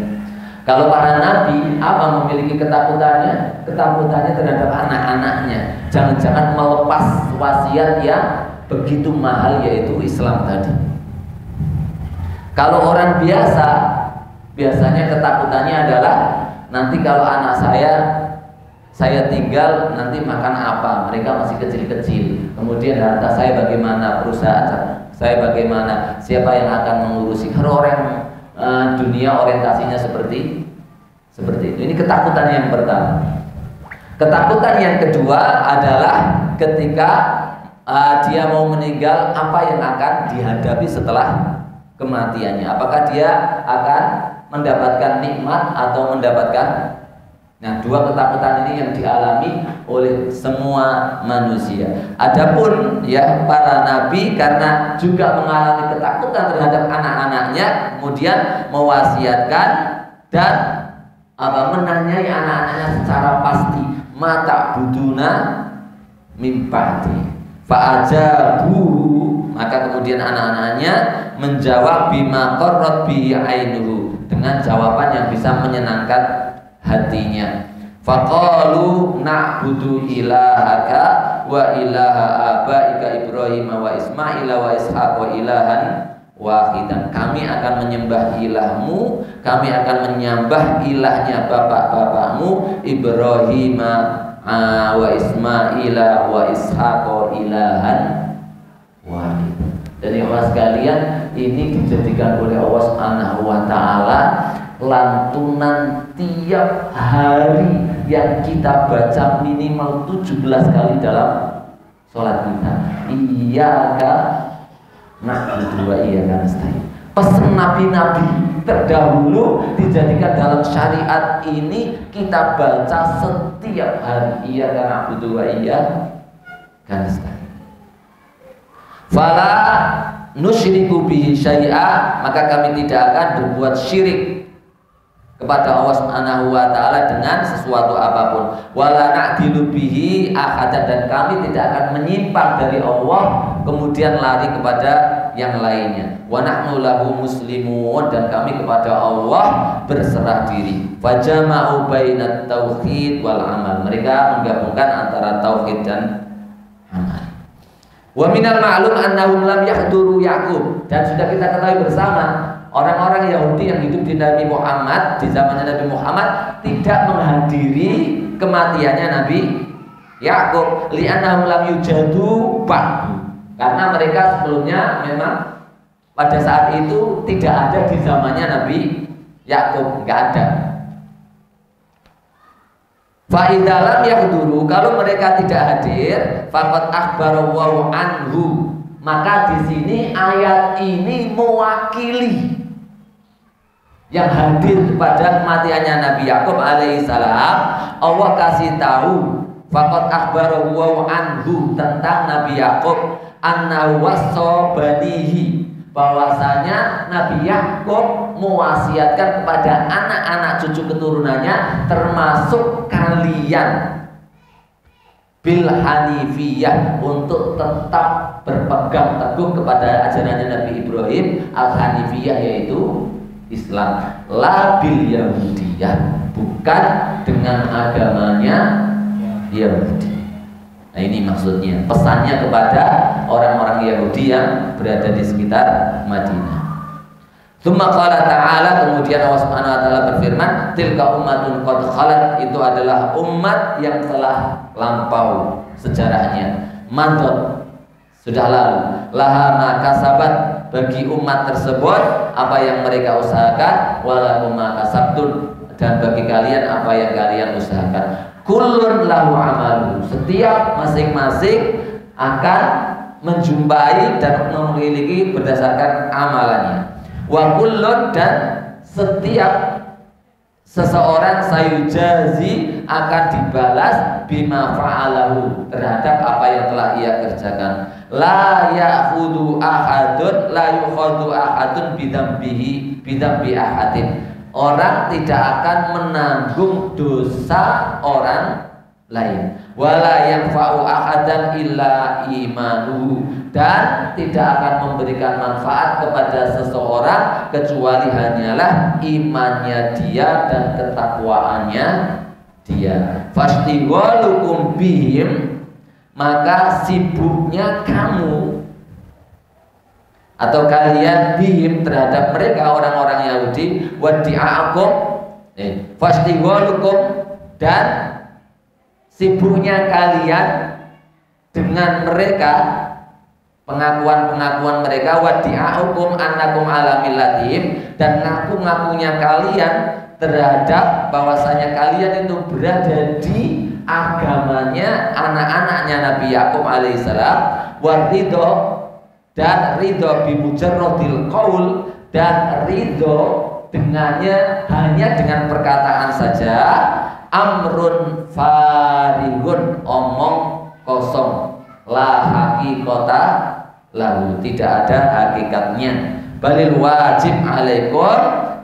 [SPEAKER 1] Kalau para nabi apa memiliki ketakutannya? Ketakutannya terhadap anak-anaknya. Jangan-jangan melepas wasiat yang begitu mahal, yaitu Islam tadi. Kalau orang biasa, biasanya ketakutannya adalah nanti kalau anak saya tinggal, nanti makan apa? Mereka masih kecil-kecil. Kemudian harta saya bagaimana? Perusahaan saya bagaimana? Siapa yang akan mengurusi? Kalau orang dunia orientasinya seperti itu. Ini ketakutan yang pertama. Ketakutan yang kedua adalah ketika dia mau meninggal, apa yang akan dihadapi setelah kematiannya. Apakah dia akan mendapatkan nikmat atau mendapatkan. Nah, dua ketakutan ini yang dialami oleh semua manusia. Adapun ya para nabi karena juga mengalami ketakutan terhadap anak-anaknya, kemudian mewasiatkan dan menanyai anak-anaknya secara pasti, mata buduna mimpati fa'ajabu, maka kemudian anak-anaknya menjawab bima qarrat bi ainuhu, dengan jawaban yang bisa menyenangkan hatinya. Faqalu na'budu ilahaka wa ilaha abaika Ibrahim wa Ismail wa Ishaq wa ilahan wahidan. Kami akan menyembah ilahmu, kami akan menyembah ilahnya bapak-bapakmu Ibrahim wa Ismail wa Ishaq wa ilahan wahid. Dan Allah sekalian, ini dijadikan oleh Allah Subhanahu wa taala lantunan tiap hari yang kita baca minimal 17 kali dalam sholat kita. Iyyaka na'budu wa iyyaka nasta'in. Pesan nabi-nabi terdahulu dijadikan dalam syariat ini kita baca setiap hari. Iyyaka na'budu wa iyyaka nasta'in. Fala nusyriku bihi syai'a, maka kami tidak akan berbuat syirik kepada Allah Subhanahu wa taala dengan sesuatu apapun. Wala na'dilu bihi ahada, dan kami tidak akan menyimpang dari Allah kemudian lari kepada yang lainnya. Wa nahnu lahu muslimun, dan kami kepada Allah berserah diri. Fajama'u bainat tauhid wal amal, mereka menggabungkan antara tauhid dan amal. Wa minal ma'lum annahum lam yahduru Yaqub, dan sudah kita ketahui bersama orang-orang Yahudi yang hidup di Nabi Muhammad, di zamannya Nabi Muhammad, tidak menghadiri kematiannya Nabi Yakub. Li'annahum lam yujadu ba'du, karena mereka sebelumnya memang pada saat itu tidak ada di zamannya Nabi Yakub, enggak ada. Fa'idalam yahduru, kalau mereka tidak hadir, faqad akhbarallahu anhu, maka di sini ayat ini mewakili yang hadir pada kematiannya Nabi Yakub alaihissalam. Allah kasih tahu faqad akhbarallahu anhu, tentang Nabi Yakub, annahu wassa banihi, bahwasanya Nabi Yakub mewasiatkan kepada anak-anak cucu keturunannya, termasuk kalian, bil hanifiyah, untuk tetap berpegang teguh kepada ajarannya Nabi Ibrahim, al hanifiyah yaitu Islam, la bil yahudiyah, bukan dengan agamanya Yahudi. Nah, ini maksudnya, pesannya kepada orang-orang Yahudi yang berada di sekitar Madinah. Tsumma qala ta'ala, kemudian Allah Subhanahu wa taala berfirman, tilka ummatun qad khalat, itu adalah umat yang telah lampau sejarahnya, mandot, sudah lalu, laha ma kasabat, bagi umat tersebut apa yang mereka usahakan, walakum ma kasabtun, dan bagi kalian apa yang kalian usahakan. Kullun lahu amalu, setiap masing-masing akan menjumpai dan memiliki berdasarkan amalannya. Wa kullun, dan setiap seseorang sayujazi akan dibalas bima fa'alahu, terhadap apa yang telah ia kerjakan. La ya'khudhu ahadun, la yukhadhu ahadun bidambi ahadin, orang tidak akan menanggung dosa orang lain. Wala yanfa'u ahadan illa imanuhu, dan tidak akan memberikan manfaat kepada seseorang kecuali hanyalah imannya dia dan ketakwaannya dia. Fashtighalukum bihim, maka sibuknya kamu atau kalian bihim terhadap mereka orang-orang Yahudi, wadi'akum, fashtighalukum, dan sibuknya kalian dengan mereka, pengakuan-pengakuan mereka, wadi'akum annakum ala millatihim, dan ngaku-ngakunya kalian terhadap bahwasanya kalian itu berada di agamanya anak-anaknya Nabi Yakub alaihissalam, waridho, dan ridho bimujarrodil qaul, dan ridho dengannya hanya dengan perkataan saja, amrun farihun, omong kosong, la hakikota lahu, tidak ada hakikatnya. Balil wajib alaikum,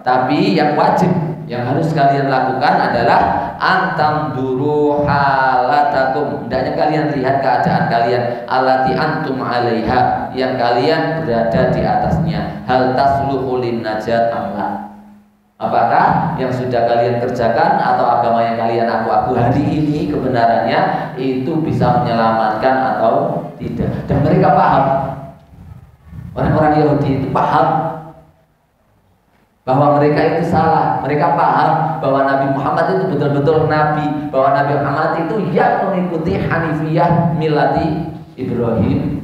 [SPEAKER 1] tapi yang wajib yang harus kalian lakukan adalah antam duru halatakum, hendaknya kalian lihat keadaan kalian, alati antum alaiha, yang kalian berada di atasnya, hal tasluhu lin najat amla, apakah yang sudah kalian kerjakan atau agama yang kalian aku hari ini kebenarannya itu bisa menyelamatkan atau tidak. Dan mereka paham, orang-orang Yahudi itu paham bahwa mereka itu salah. Mereka paham bahwa Nabi Muhammad itu betul-betul Nabi, bahwa Nabi Muhammad itu yang mengikuti Hanifiyah milati Ibrahim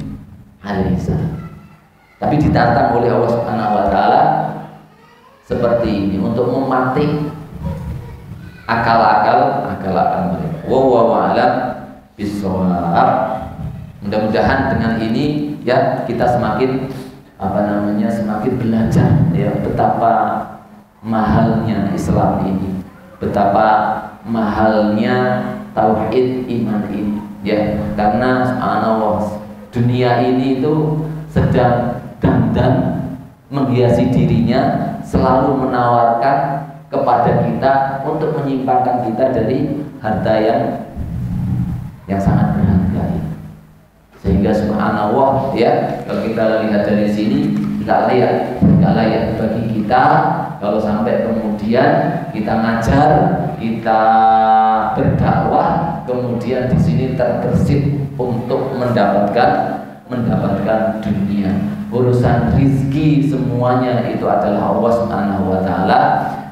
[SPEAKER 1] alaihissalam. Tapi ditantang oleh Allah Subhanahu wa taala seperti ini untuk mematik akal-akal mereka. Wallahu a'lam bishawab. Mudah-mudahan dengan ini ya kita semakin semakin belajar ya betapa mahalnya Islam ini, betapa mahalnya tauhid iman ini ya, karena subhanallah dunia ini itu sedang dandan menghiasi dirinya, selalu menawarkan kepada kita untuk menyimpangkan kita dari harta yang sangat berharga ini. Sehingga subhanallah ya, kalau kita lihat dari sini nggak layak bagi kita kalau sampai kemudian kita ngajar, kita berdakwah, kemudian di sini terbersit untuk mendapatkan dunia. Urusan rizki semuanya itu adalah Allah Subhanahu wa taala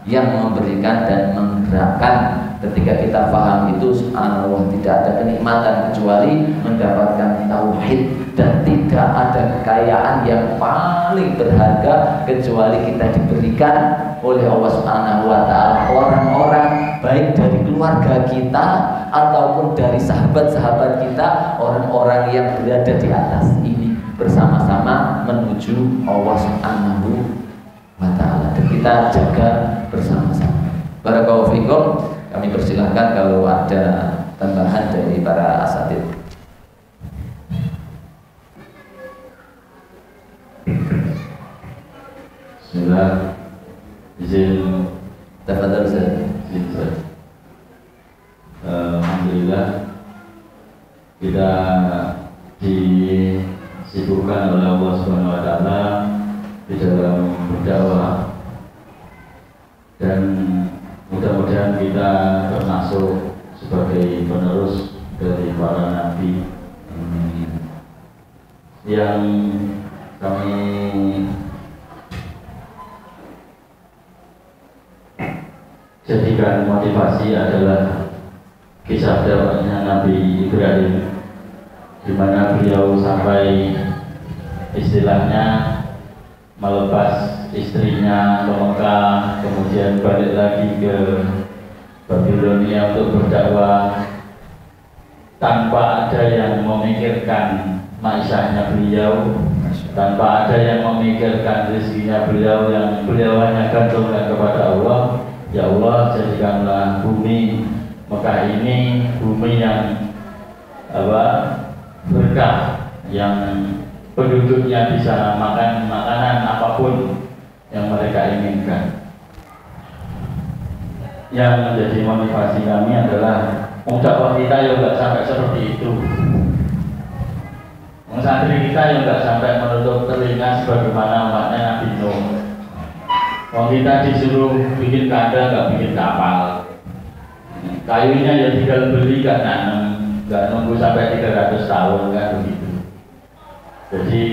[SPEAKER 1] yang memberikan dan menggerakkan. Ketika kita paham itu, subhanallah, tidak ada kenikmatan kecuali mendapatkan tauhid, dan tidak ada kekayaan yang paling berharga kecuali kita diberikan oleh Allah Subhanahu wa taala orang-orang baik dari keluarga kita ataupun dari sahabat-sahabat kita, orang-orang yang berada di atas ini bersama-sama menuju Allah Subhanahu wa taala, dan kita jaga bersama-sama. Barakallahu fikum. Kami persilahkan kalau ada tambahan dari para asatid.
[SPEAKER 2] Bismillah. Izin
[SPEAKER 1] Tafadhal Ustaz.
[SPEAKER 2] Alhamdulillah kita disibukkan oleh Allah Subhanahu wa taala di dalam berdakwah, dan mudah-mudahan kita termasuk sebagai penerus dari para nabi yang kami jadikan motivasi adalah kisah dakwahnya Nabi Ibrahim, di mana beliau sampai istilahnya melepas istrinya ke Mekah, kemudian balik lagi ke Babilonia untuk berdakwah tanpa ada yang memikirkan maisahnya beliau, tanpa ada yang memikirkan rezekinya beliau, yang beliau hanya gantungkan kepada Allah. Ya Allah, jadikanlah bumi Mekah ini bumi yang berkah, yang penduduknya bisa makan makanan apapun yang mereka inginkan. Yang menjadi motivasi kami adalah dakwah kita yang nggak sampai seperti itu, santri kita yang nggak sampai menutup telinga sebagaimana umatnya Nabi Nuh. Kita disuruh bikin kandang, nggak bikin kapal. Kayunya ya tinggal beli, nggak nanam, nggak nunggu sampai 300 tahun kan begitu. Jadi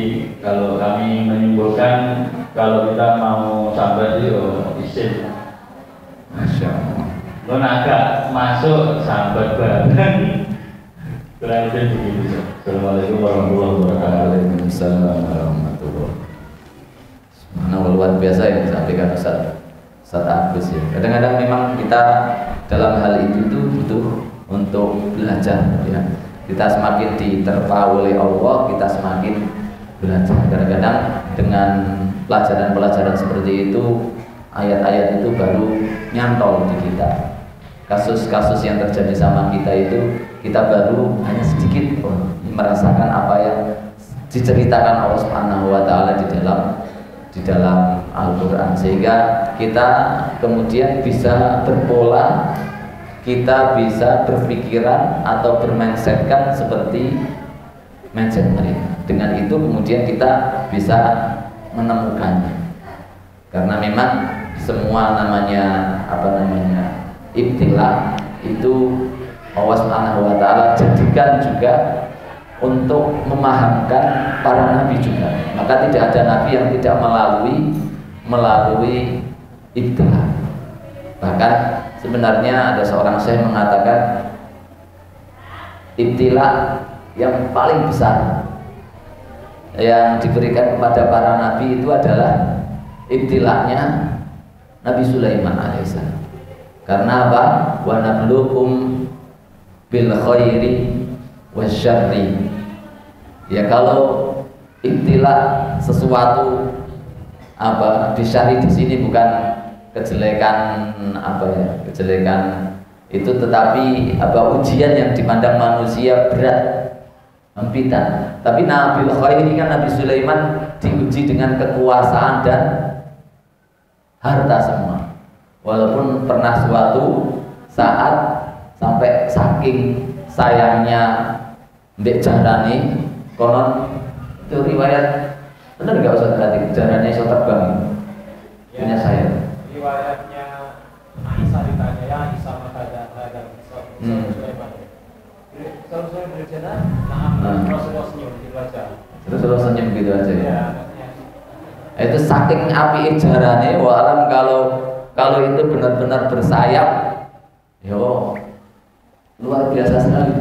[SPEAKER 2] kalau kami menyimpulkan, kalau kita mau sampai itu isim, Masya Allah, agak masuk sampai bareng. Kurang lebih begitu. Assalamualaikum warahmatullahi wabarakatuh.
[SPEAKER 1] Waalaikumsalam warahmatullahi wabarakatuh. Mana luar biasa yang disampaikan Ustaz Agus ya. Kadang-kadang memang kita dalam hal itu tuh butuh untuk belajar ya. Kita semakin diterpa oleh Allah, kita semakin belajar. Kadang-kadang dengan pelajaran-pelajaran seperti itu, ayat-ayat itu baru nyantol di kita. Kasus-kasus yang terjadi sama kita itu, kita baru hanya sedikit merasakan apa yang diceritakan Allah Subhanahu wa taala di dalam Al-Qur'an, sehingga kita kemudian bisa berpola, kita bisa berpikiran atau bermindsetkan seperti mindset mereka. Dengan itu kemudian kita bisa menemukannya. Karena memang semua ibtila itu Allah Subhanahu wa taala jadikan juga untuk memahamkan para nabi juga. Maka tidak ada nabi yang tidak melalui ibtila. Bahkan sebenarnya ada seorang syekh mengatakan ibtila yang paling besar yang diberikan kepada para nabi itu adalah ibtilanya Nabi Sulaiman alaihissalam. Karena apa? Wa nabluukum bil khairi wasyarri. Ya, kalau ibtila sesuatu disyari di sini bukan kejelekan kejelekan itu, tetapi ujian yang dipandang manusia berat, hempitan. Tapi Nabi Khairi kan Nabi Sulaiman diuji dengan kekuasaan dan harta semua. Walaupun pernah suatu saat sampai saking sayangnya mbek jarane konon itu riwayat benar nggak usah berarti jarane iso terbang ya, punya saya.
[SPEAKER 3] Riwayatnya Aisyah ditanya, ya Aisyah maka ada Sulaiman. Rasulullah berjana, Rasulullah senyum gitu aja.
[SPEAKER 1] Rasulullah senyum gitu aja ya.
[SPEAKER 3] Ya.
[SPEAKER 1] Itu saking api jarane, walam kalau itu benar-benar bersayap, yo luar biasa sekali.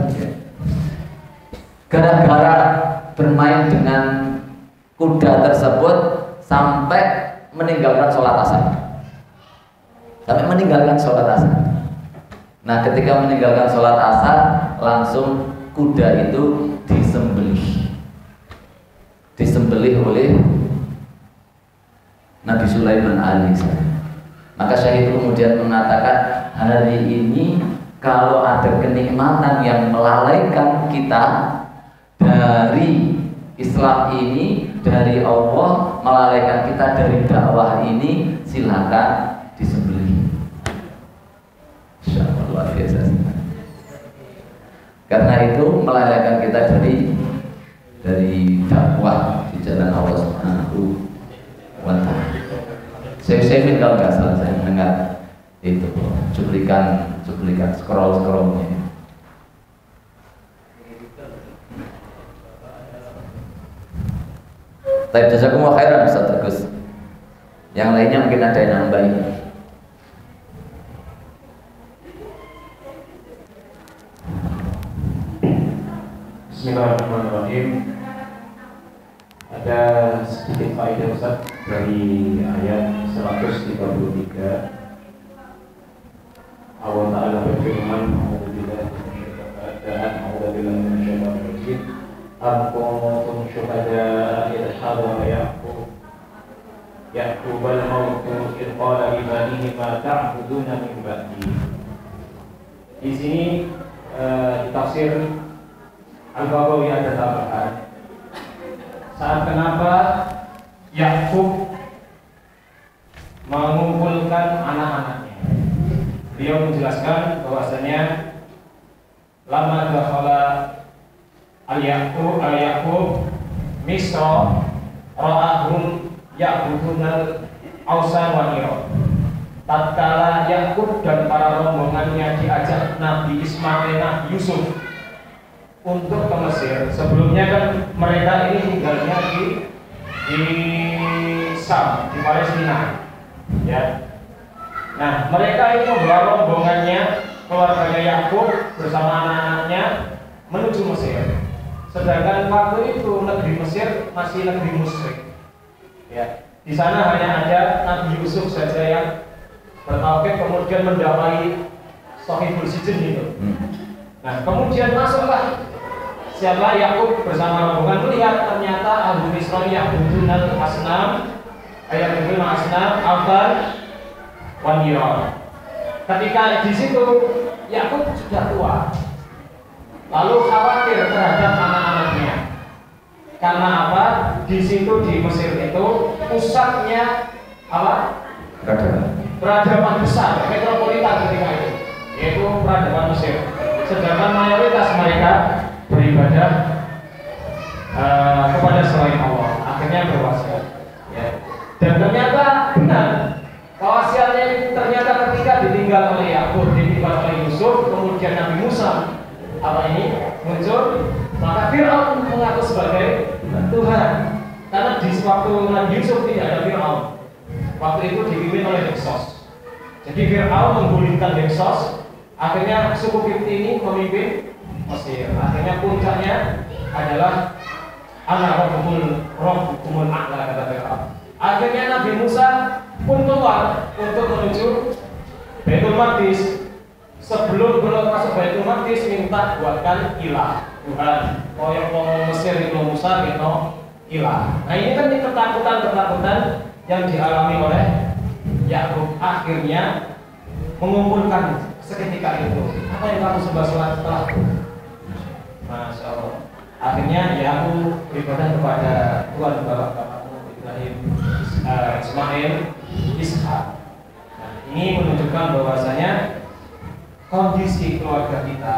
[SPEAKER 1] Gara-gara bermain dengan kuda tersebut sampai meninggalkan sholat asar. Nah, ketika meninggalkan sholat asar, langsung kuda itu disembelih oleh Nabi Sulaiman alaihissalam. Maka Syekh itu kemudian mengatakan, hari ini kalau ada kenikmatan yang melalaikan kita dari Islam ini, dari Allah, melalaikan kita dari dakwah ini, silakan disembelih. Insyaallah luar biasa. Karena itu melalaikan kita dari dakwah di jalan Allah Subhanahu wa taala. Saya kalau nggak salah saya mendengar itu cuplikan scrollnya. Tapi jazakumullah khairan Ustaz Agus. Yang lainnya mungkin ada yang nambahin.
[SPEAKER 3] Bismillahirrahmanirrahim. Ada sedikit faedah Ustaz dari ayat 133. Allah Ta'ala berfirman, Am kuntum syuhada idh hadara Ya'qub al-maut idh qala li banihi ma ta'buduna min ba'di. Di sini di tafsir Al-Baghawi ada tambahan saat kenapa Ya'qub mengumpulkan anak-anaknya. Beliau menjelaskan bahwasanya lama dakhala Ya'qub Misra ra'ahum ya'budunal awsan wa nira. Tatkala Ya'qub dan para rombongannya diajak Nabi Ismail, Nabi Yusuf untuk ke Mesir. Sebelumnya kan mereka ini tinggalnya di Sam, di Palestina. Ya. Nah, mereka itu membawa rombongannya, keluarganya Ya'qub bersama anak-anaknya menuju Mesir. Sedangkan waktu itu negeri Mesir masih negeri musyrik. Ya. Di sana hanya ada Nabi Yusuf saja yang bertauhid, kemudian mendamai Shahibul Sijin itu. Nah, kemudian masuklah siapa Yakub bersama rombongan melihat ternyata Abu Misra ya'budunal asnam Alban Waniro. Ketika di situ Yakub sudah tua, lalu khawatir terhadap anak-anaknya. Karena apa? Di situ di Mesir itu pusatnya apa? Peradaban besar, metropolitan ketika itu, yaitu peradaban Mesir. Sedangkan mayoritas mereka beribadah kepada selain Allah. Akhirnya berwasiat. Ya. Dan ternyata benar, wasiatnya ternyata ketika ditinggal oleh Yakub, ditinggal oleh Yusuf, kemudian Nabi Musa muncul, maka Fir'aun mengaku sebagai Tuhan. Karena di waktu Nabi Yusuf tidak ada Fir'aun. Waktu itu dipimpin oleh Heksos. Jadi Fir'aun menggulingkan Heksos. Akhirnya suku Kipti ini memimpin Mesir. Akhirnya puncaknya adalah ana rabbukumul a'la, kata Fir'aun. Akhirnya Nabi Musa pun keluar untuk menuju Baitul Maqdis. Sebelum masuk Baitul Maqdis minta buatkan ilah Tuhan. Koyok wong Mesir itu Musa gitu ilah. Nah ini kan ketakutan yang dialami oleh Yakub. Akhirnya mengumpulkan seketika itu. Apa yang kamu sembah setelah itu? Masya Allah. Akhirnya ya aku beribadah kepada Tuhan Bapak Ibrahim, Ismail, Ishak. Nah, ini menunjukkan bahwasanya kondisi keluarga kita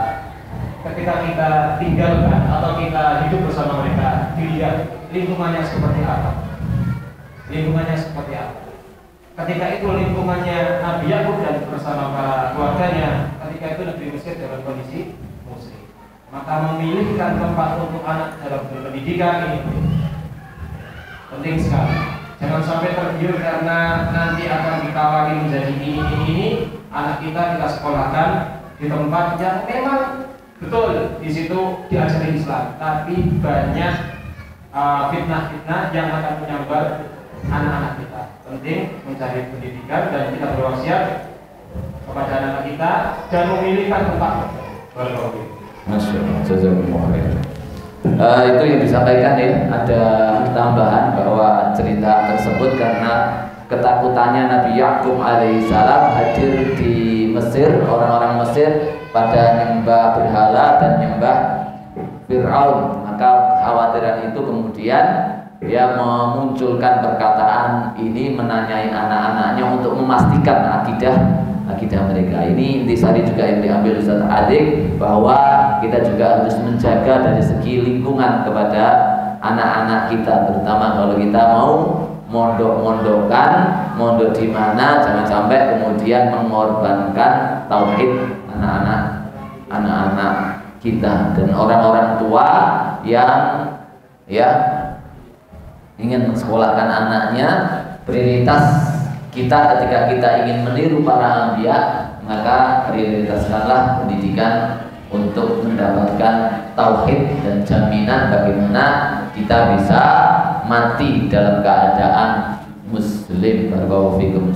[SPEAKER 3] ketika kita tinggalkan atau kita hidup bersama mereka, dilihat lingkungannya seperti apa. Ketika itu lingkungannya Nabi Yakub dan bersama para keluarganya, ketika itu Nabi Mesir dalam kondisi musrik, maka memilihkan tempat untuk anak dalam pendidikan ini penting sekali. Jangan sampai tergiur karena nanti akan ditawari menjadi ini. Anak kita sekolahkan di tempat yang memang betul di situ diajari Islam, tapi banyak fitnah-fitnah yang akan menyambar anak-anak kita. Penting mencari pendidikan dan kita berwasiat kepada anak kita dan memilihkan tempat.
[SPEAKER 1] Itu yang disampaikan ya. Ada tambahan bahwa cerita tersebut karena ketakutannya Nabi Yakub alaihissalam hadir di Mesir, orang-orang Mesir pada nyembah berhala dan nyembah Fir'aun. Maka khawatiran itu kemudian dia memunculkan perkataan ini, menanyai anak-anaknya untuk memastikan akidah mereka. Ini intisari juga yang diambil Ustaz Adik, bahwa kita juga harus menjaga dari segi lingkungan kepada anak-anak kita, terutama kalau kita mau mondok di mana, jangan sampai kemudian mengorbankan tauhid anak-anak kita dan orang-orang tua yang ingin mensekolahkan anaknya. Prioritas kita ketika kita ingin meniru para anbiya, maka prioritaskanlah pendidikan untuk mendapatkan tauhid dan jaminan bagaimana kita bisa mati dalam keadaan muslim. Barakallahu fikum.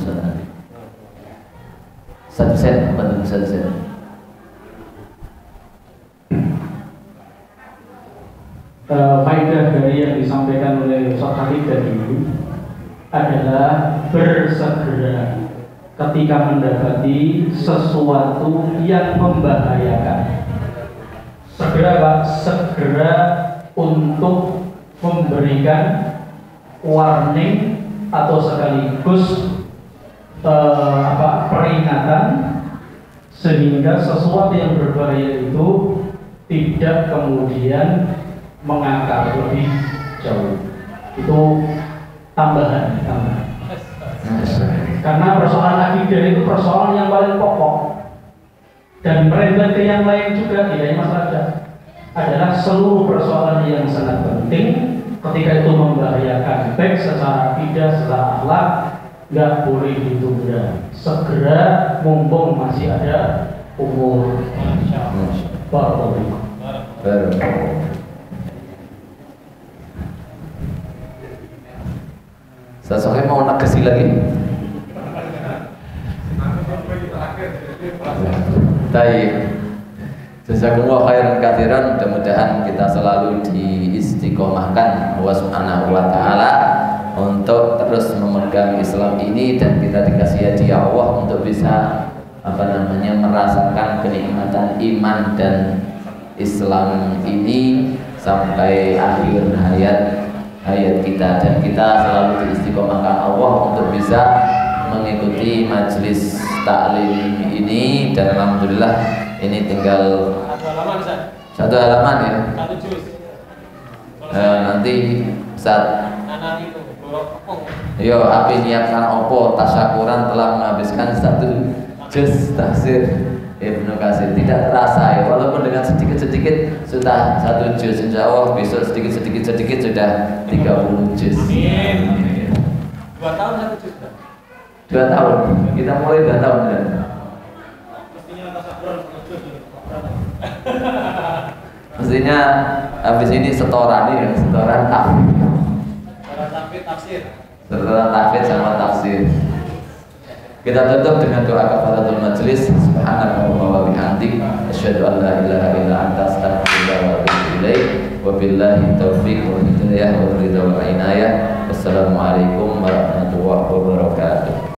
[SPEAKER 1] Satu set.
[SPEAKER 4] Faedah dari yang disampaikan oleh Ustaz Khalid tadi adalah bersegera ketika mendapati sesuatu yang membahayakan. Segera untuk memberikan warning atau sekaligus peringatan, sehingga sesuatu yang berbahaya itu tidak kemudian mengangkat lebih jauh. Itu tambahan. Karena persoalan akidah itu persoalan yang paling pokok dan merembet ke yang lain juga, tidak hanya masalah adalah seluruh persoalan yang sangat penting. Ketika itu membahayakan baik secara akidah, secara akhlak, nggak boleh ditunda. Segera mumpung masih ada umur.
[SPEAKER 1] Saya mau negesi lagi. Baik. Jazakumullah khairan katsiran. Mudah-mudahan kita selalu diistiqomahkan Allah Subhanahu wa taala untuk terus memegang Islam ini, dan kita dikasih hadiah Allah untuk bisa merasakan kenikmatan iman dan Islam ini sampai akhir hayat kita, dan kita selalu diistiqomahkan Allah untuk bisa mengikuti majelis taklim ini. Dan alhamdulillah ini tinggal satu halaman ya. Nanti saat yo api niatkan opo tasyakuran telah menghabiskan satu juz tafsir Ibnu Katsir. Tidak terasa ya, walaupun dengan sedikit-sedikit sudah satu juz. Insya Allah besok sedikit-sedikit sudah 30 juz.
[SPEAKER 3] Amin. 2 tahun satu juz.
[SPEAKER 1] 2 tahun. Kita mulai 2 tahun ya. Mestinya habis ini setoran ya, setoran tafsir. Setoran tafsir sama tafsir. Kita tutup dengan doa kafaratul majelis. Subhanallah wa bihamdik, asyhadu an la ilaha illa anta, astaghfiruka wa atubu ilaik. Wabillahi taufiq wal hidayah wal ridha wal inayah. Wassalamualaikum warahmatullahi wabarakatuh.